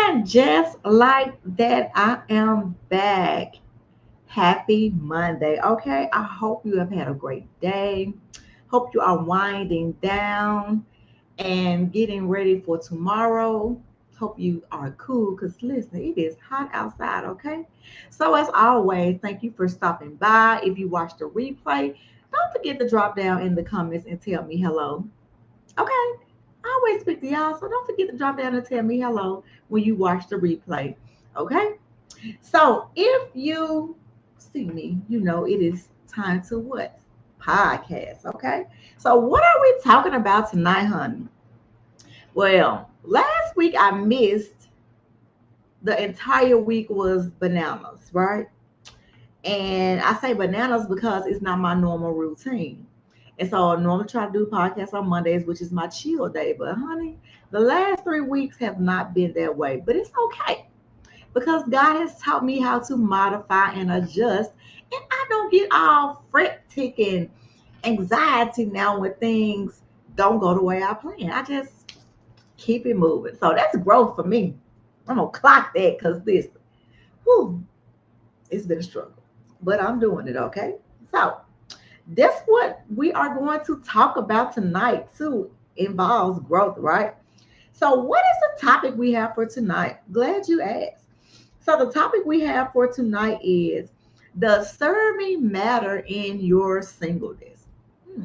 And just like that, I am back. Happy Monday. Okay, I hope you have had a great day. Hope you are winding down and getting ready for tomorrow. Hope you are cool because listen, it is hot outside. Okay, so as always, thank you for stopping by. If you watch the replay, don't forget to drop down in the comments and tell me hello. Okay. I always speak to y'all, so don't forget to drop down and tell me hello when you watch the replay. Okay? So if you see me, you know it is time to what? Podcast. Okay? So what are we talking about tonight, honey? Well, last week I missed the entire week was bananas, right? And I say bananas because it's not my normal routine. And so I normally try to do podcasts on Mondays, which is my chill day. But honey, the last 3 weeks have not been that way. But it's okay because God has taught me how to modify and adjust. And I don't get all frantic and anxiety now when things don't go the way I plan. I just keep it moving. So that's growth for me. I'm gonna clock that because whew, it's been a struggle. But I'm doing it, okay? So that's what we are going to talk about tonight too. Involves growth, right? So what is the topic we have for tonight? Glad you asked. So the topic we have for tonight is, does serving matter in your singleness? Hmm.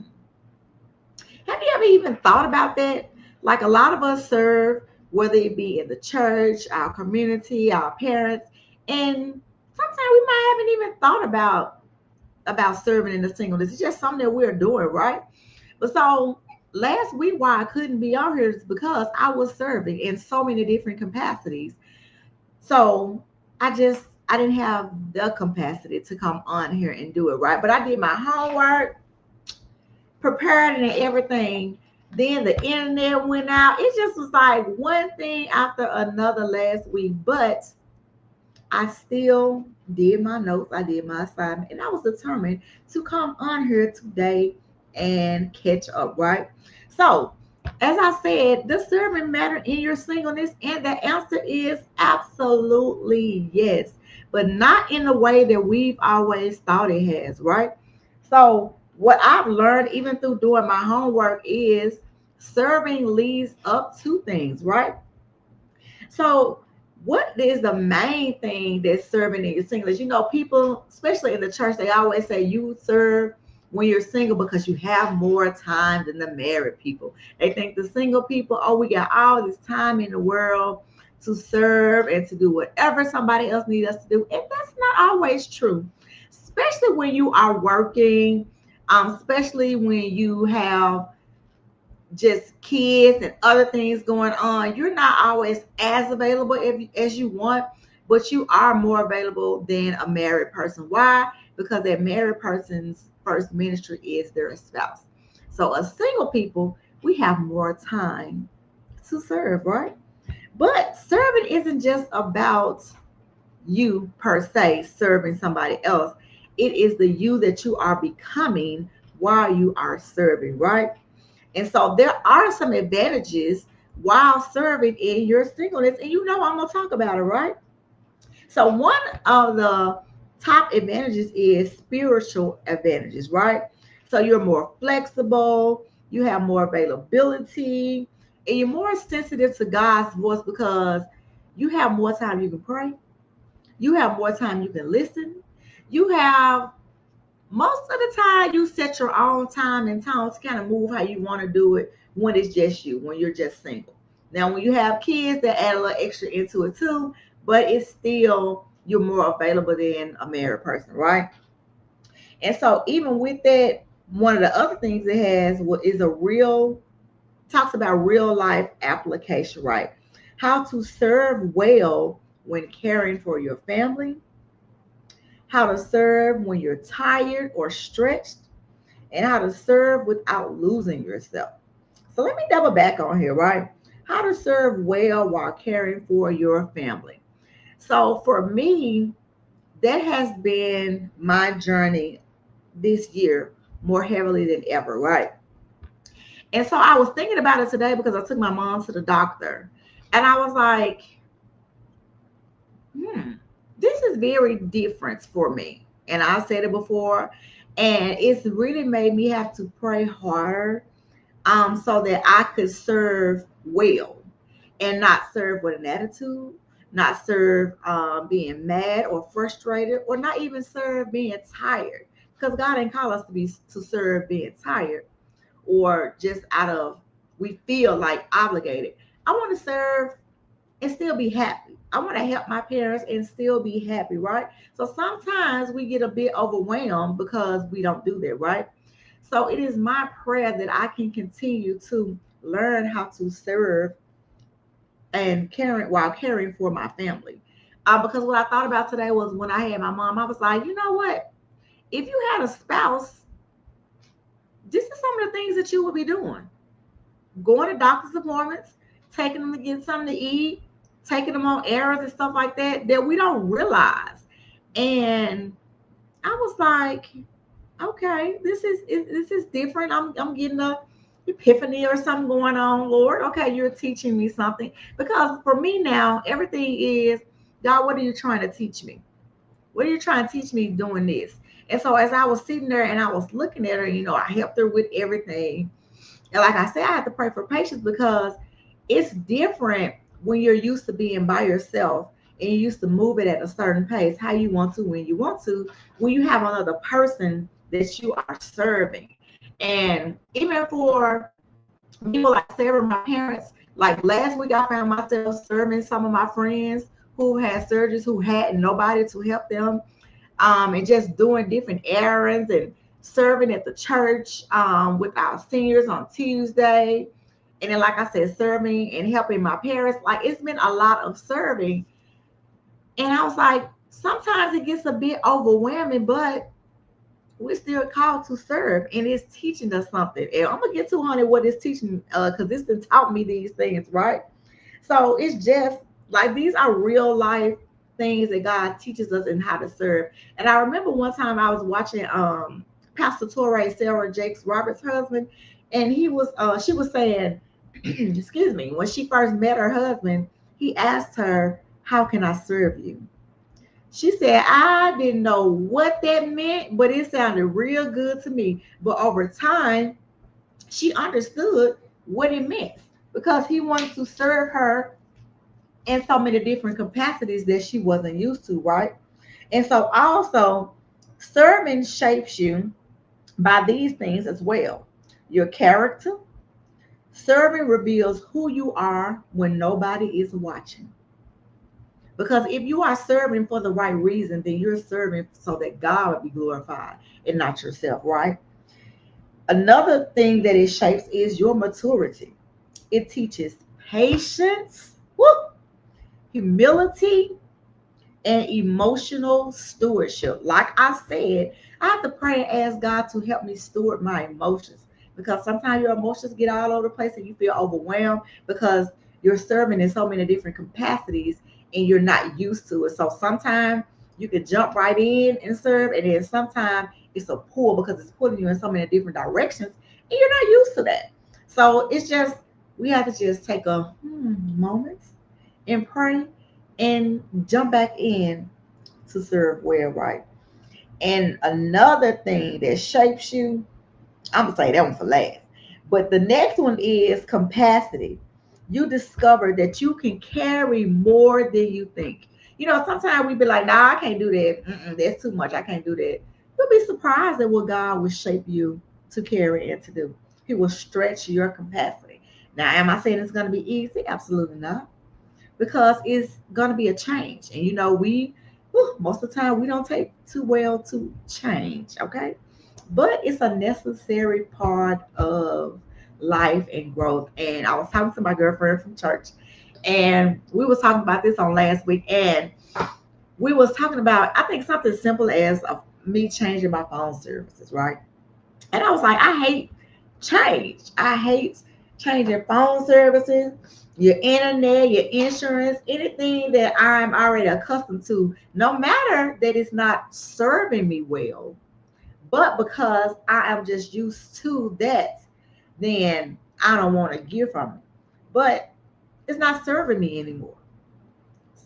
Have you ever even thought about that? Like a lot of us serve, whether it be in the church, our community, our parents, and sometimes we might haven't even thought about serving in the singleness. It's just something that we're doing, right? But so last week, why I couldn't be on here is because I was serving in so many different capacities. So I didn't have the capacity to come on here and do it, right? But I did my homework, prepared and everything. Then the internet went out. It just was like one thing after another last week. But I still did my notes, I did my assignment, and I was determined to come on here today and catch up, right? So, as I said, does serving matter in your singleness? And the answer is absolutely yes, but not in the way that we've always thought it has, right? So, what I've learned, even through doing my homework, is serving leads up to things, right? So, what is the main thing that's serving in your singleness? You know, people, especially in the church, they always say you serve when you're single because you have more time than the married people. They think the single people, oh, we got all this time in the world to serve and to do whatever somebody else needs us to do. And that's not always true, especially when you are working, especially when you have just kids and other things going on, you're not always as available as you want, but you are more available than a married person. Why? Because that married person's first ministry is their spouse. So, as single people, we have more time to serve, right? But serving isn't just about you per se serving somebody else, it is the you that you are becoming while you are serving, right? And so there are some advantages while serving in your singleness. And you know, I'm going to talk about it, right? So, one of the top advantages is spiritual advantages, right? So, you're more flexible, you have more availability, and you're more sensitive to God's voice because you have more time you can pray, you have more time you can listen, you have most of the time you set your own time and tone to kind of move how you want to do it when it's just you, when you're just single. Now, when you have kids, that add a little extra into it too, but it's still you're more available than a married person, right? And so even with that, one of the other things it has is a real talks about real life application, right? How to serve well when caring for your family, how to serve when you're tired or stretched, and how to serve without losing yourself. So let me double back on here, right? How to serve well while caring for your family. So for me, that has been my journey this year more heavily than ever, right? And so I was thinking about it today because I took my mom to the doctor. And I was like, hmm, this is very different for me. And I said it before, and it's really made me have to pray harder so that I could serve well and not serve with an attitude, not serve being mad or frustrated, or not even serve being tired. Because God didn't call us to serve being tired or just out of we feel like obligated. I want to serve and still be happy. I want to help my parents and still be happy, right? So sometimes we get a bit overwhelmed because we don't do that, right? So it is my prayer that I can continue to learn how to serve and caring while caring for my family. Because what I thought about today was when I had my mom, I was like, you know what? If you had a spouse, this is some of the things that you would be doing: going to doctor's appointments, taking them to get something to eat, taking them on errands and stuff like that that we don't realize. And I was like, okay, this is different. I'm getting a epiphany or something going on, Lord. Okay, you're teaching me something because for me now, everything is God. What are you trying to teach me? What are you trying to teach me doing this? And so as I was sitting there and I was looking at her, I helped her with everything. And like I said, I have to pray for patience because it's different when you're used to being by yourself and you used to move it at a certain pace, how you want to, when you want to, when you have another person that you are serving. And even for people like serving my parents, like last week I found myself serving some of my friends who had surgeries who had nobody to help them, and just doing different errands and serving at the church with our seniors on Tuesday. And then, like I said, serving and helping my parents. Like it's been a lot of serving. And I was like, sometimes it gets a bit overwhelming, but we're still called to serve and it's teaching us something. And I'm gonna get to honey what it's teaching because this has taught me these things, right? So it's just like these are real life things that God teaches us and how to serve. And I remember one time I was watching Pastor Torrey, Sarah Jakes Roberts' husband, and she was saying, excuse me, when she first met her husband, he asked her, "How can I serve you?" She said, "I didn't know what that meant, but it sounded real good to me." But over time, she understood what it meant because he wanted to serve her in so many different capacities that she wasn't used to, right? And so also serving shapes you by these things as well. Your character, serving reveals who you are when nobody is watching. Because if you are serving for the right reason, then you're serving so that God will be glorified and not yourself, right? Another thing that it shapes is your maturity. It teaches patience, woo, humility, and emotional stewardship. Like I said, I have to pray and ask God to help me steward my emotions because sometimes your emotions get all over the place and you feel overwhelmed because you're serving in so many different capacities and you're not used to it. So sometimes you can jump right in and serve, and then sometimes it's a pull because it's pulling you in so many different directions and you're not used to that. So it's just, we have to just take a moment and pray and jump back in to serve well, right? And another thing that shapes you, I'm gonna say that one for last. But the next one is capacity. You discover that you can carry more than you think. Sometimes we be like, "Nah, I can't do that. That's too much. I can't do that." You'll be surprised at what God will shape you to carry and to do. He will stretch your capacity. Now, am I saying it's going to be easy? Absolutely not, because it's going to be a change. And most of the time we don't take too well to change, okay? But it's a necessary part of life and growth. And I was talking to my girlfriend from church, and we was talking about this on last week, and we was talking about, I think, something simple as me changing my phone services, right? And I was like, I hate change. I hate changing phone services, your internet, your insurance, anything that I'm already accustomed to, no matter that it's not serving me well, but because I am just used to that, then I don't want to give from it. But it's not serving me anymore.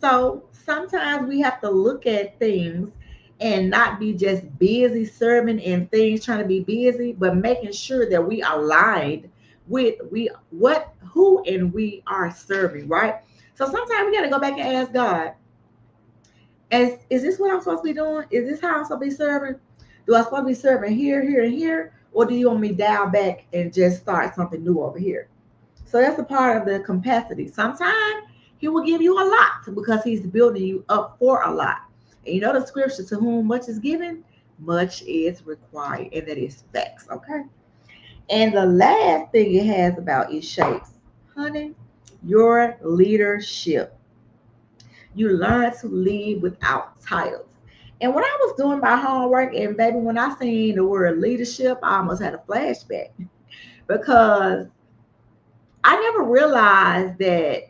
So sometimes we have to look at things and not be just busy serving and things trying to be busy, but making sure that we aligned with we what who and we are serving, right? So sometimes we gotta go back and ask God, is this what I'm supposed to be doing? Is this how I'm supposed to be serving? Do I supposed to be serving here, here, and here? Or do you want me to dial back and just start something new over here? So that's a part of the capacity. Sometimes he will give you a lot because he's building you up for a lot. And you know the scripture, to whom much is given, much is required. And that is facts, okay? And the last thing it has about is shapes. Honey, your leadership. You learn to lead without titles. And when I was doing my homework, and baby, when I seen the word leadership, I almost had a flashback because I never realized that,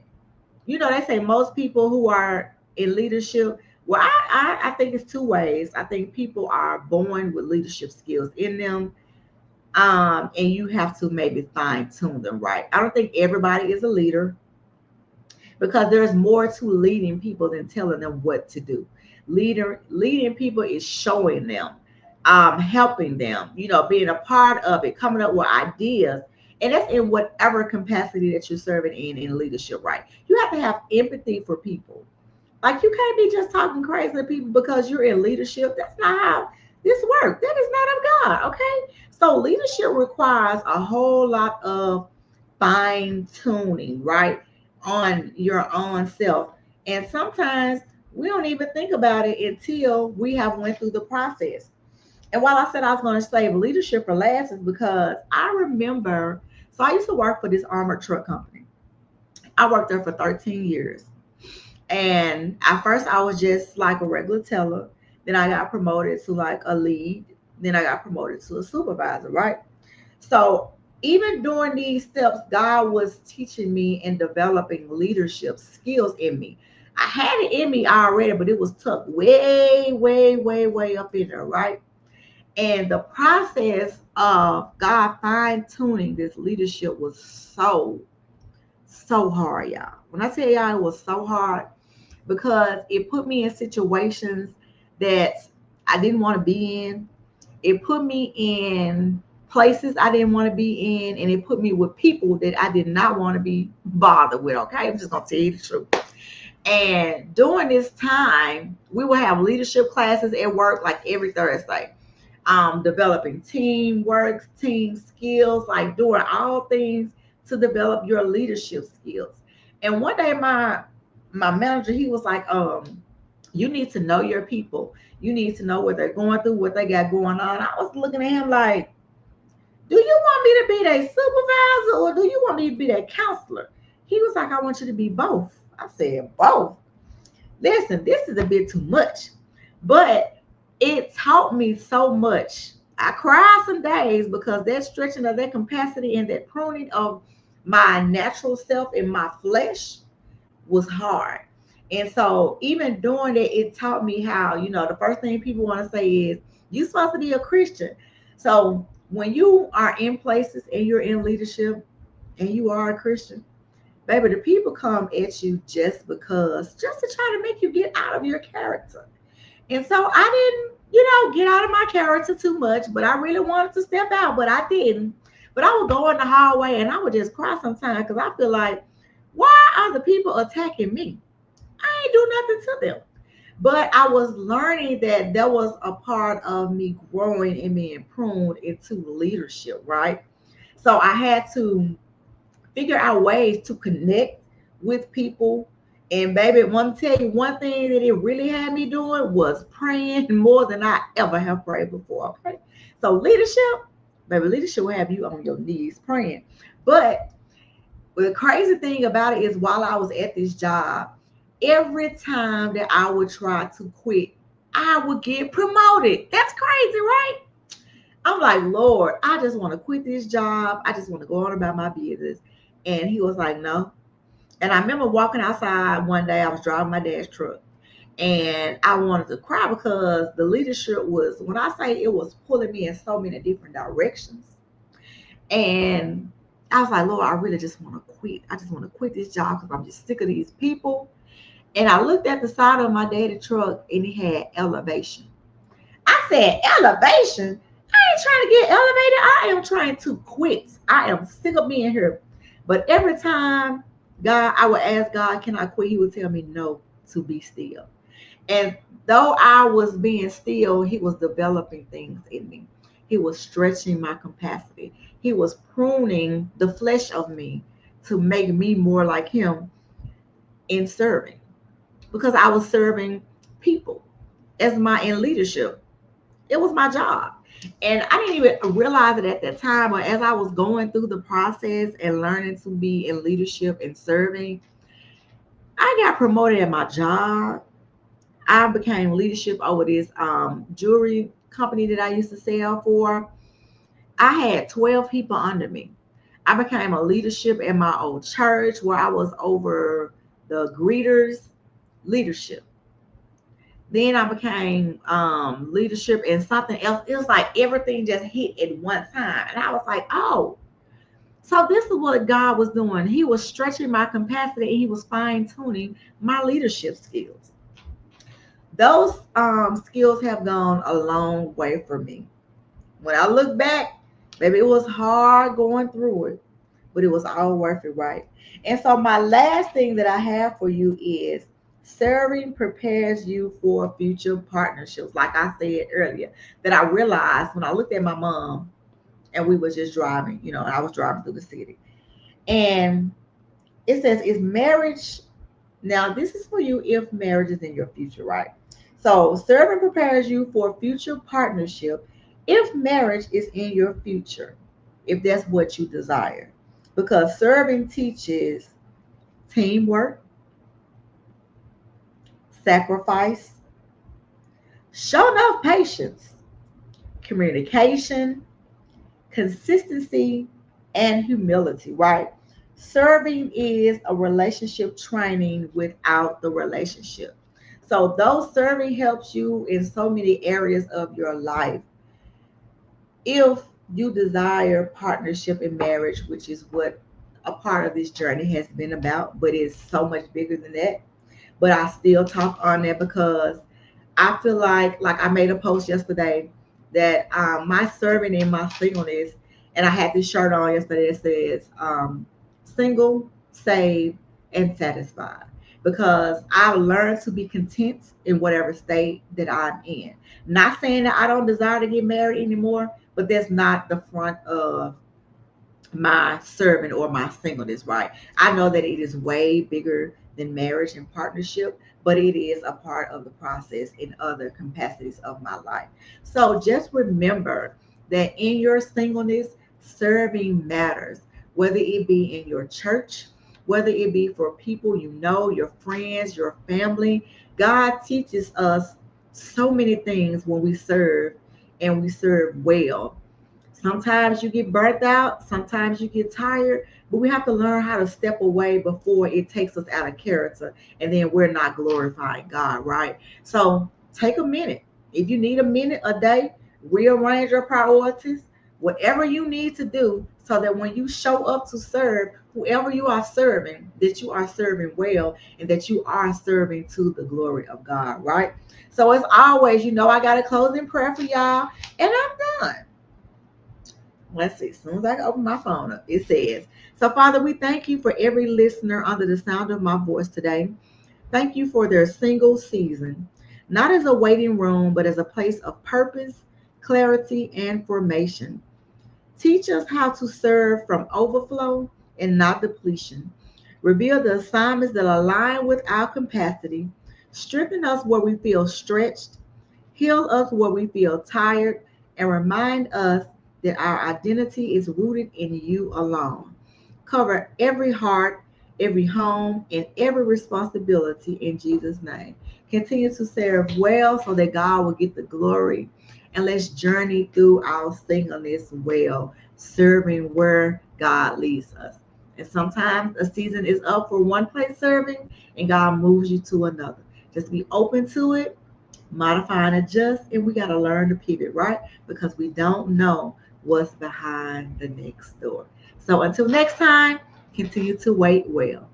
they say most people who are in leadership, well, I think it's two ways. I think people are born with leadership skills in them, and you have to maybe fine tune them, right? I don't think everybody is a leader because there's more to leading people than telling them what to do. Leading people is showing them, helping them, being a part of it, coming up with ideas. And that's in whatever capacity that you're serving in leadership, right? You have to have empathy for people. Like, you can't be just talking crazy to people because you're in leadership. That's not how this works. That is not of God, okay? So leadership requires a whole lot of fine tuning, right? On your own self. And sometimes we don't even think about it until we have went through the process. And while I said I was going to save leadership for last is because I remember, so I used to work for this armored truck company. I worked there for 13 years. And at first I was just like a regular teller. Then I got promoted to like a lead. Then I got promoted to a supervisor, right? So even during these steps, God was teaching me and developing leadership skills in me. I had it in me already, but it was tucked way, way, way, way up in there, right? And the process of God fine tuning this leadership was so hard, y'all. When I tell y'all it was so hard, because it put me in situations that I didn't want to be in. It put me in places I didn't want to be in, and it put me with people that I did not want to be bothered with. Okay, I'm just gonna tell you the truth. And during this time, we will have leadership classes at work like every Thursday. Developing teamwork, team skills, like doing all things to develop your leadership skills. And one day my manager, he was like, you need to know your people. You need to know what they're going through, what they got going on. I was looking at him like, do you want me to be their supervisor or do you want me to be their counselor? He was like, I want you to be both. I said, both. Listen, this is a bit too much, but it taught me so much. I cried some days because that stretching of that capacity and that pruning of my natural self in my flesh was hard. And so even doing that, it taught me how, the first thing people want to say is, you're supposed to be a Christian. So when you are in places and you're in leadership and you are a Christian, baby, the people come at you just to try to make you get out of your character. And so I didn't, get out of my character too much, but I really wanted to step out, but I didn't. But I would go in the hallway and I would just cry sometimes because I feel like, why are the people attacking me? I ain't do nothing to them. But I was learning that there was a part of me growing and being pruned into leadership, right? So I had to figure out ways to connect with people. And baby, I want to tell you one thing that it really had me doing was praying more than I ever have prayed before. Okay. So leadership, baby, leadership will have you on your knees praying. But the crazy thing about it is while I was at this job, every time that I would try to quit, I would get promoted. That's crazy, right? I'm like, Lord, I just want to quit this job. I just want to go on about my business. And he was like, no. And I remember walking outside one day, I was driving my dad's truck. And I wanted to cry because the leadership was, when I say it was pulling me in so many different directions. And I was like, Lord, I really just want to quit. I just want to quit this job because I'm just sick of these people. And I looked at the side of my daddy truck and it had elevation. I said, elevation? I ain't trying to get elevated. I am trying to quit. I am sick of being here. But every time I would ask God, can I quit? He would tell me no, to be still. And though I was being still, he was developing things in me. He was stretching my capacity. He was pruning the flesh of me to make me more like him in serving. Because I was serving people as my in leadership. It was my job. And I didn't even realize it at that time, but as I was going through the process and learning to be in leadership and serving, I got promoted at my job. I became leadership over this jewelry company that I used to sell for. I had 12 people under me. I became a leadership in my old church where I was over the greeters leadership. Then I became leadership in something else. It was like everything just hit at one time. And I was like, oh, so this is what God was doing. He was stretching my capacity and he was fine tuning my leadership skills. Those skills have gone a long way for me. When I look back, maybe it was hard going through it, but it was all worth it, right? And so my last thing that I have for you is serving prepares you for future partnerships. Like I said earlier, that I realized when I looked at my mom and we were just driving, I was driving through the city. And it says, is marriage, now this is for you if marriage is in your future, right? So serving prepares you for future partnership if marriage is in your future, if that's what you desire. Because serving teaches teamwork, sacrifice, show enough patience, communication, consistency, and humility, right? Serving is a relationship training without the relationship. So, though serving helps you in so many areas of your life, if you desire partnership in marriage, which is what a part of this journey has been about, but it's so much bigger than that. But I still talk on that because I feel like I made a post yesterday that my serving in my singleness, and I had this shirt on yesterday that says single, saved, and satisfied. Because I learned to be content in whatever state that I'm in. Not saying that I don't desire to get married anymore, but that's not the front of my serving or my singleness, right? I know that it is way bigger than marriage and partnership, but it is a part of the process in other capacities of my life. So just remember that in your singleness, serving matters, whether it be in your church, whether it be for people you know, your friends, your family. God teaches us so many things when we serve and we serve well. Sometimes you get burnt out, sometimes you get tired, but we have to learn how to step away before it takes us out of character and then we're not glorifying God, right? So take a minute. If you need a minute a day, rearrange your priorities, whatever you need to do so that when you show up to serve, whoever you are serving, that you are serving well and that you are serving to the glory of God, right? So as always, I got a closing prayer for y'all and I'm done. Let's see. As soon as I open my phone up, it says, so Father, we thank you for every listener under the sound of my voice today. Thank you for their single season, not as a waiting room, but as a place of purpose, clarity, and formation. Teach us how to serve from overflow and not depletion. Reveal the assignments that align with our capacity. Strengthen us where we feel stretched. Heal us where we feel tired. And remind us that our identity is rooted in you alone. Cover every heart, every home, and every responsibility in Jesus' name. Continue to serve well so that God will get the glory. And let's journey through our singleness well, serving where God leads us. And sometimes a season is up for one place serving, and God moves you to another. Just be open to it, modify and adjust, and we got to learn to pivot, right? Because we don't know what's behind the next door. So until next time, continue to wait well.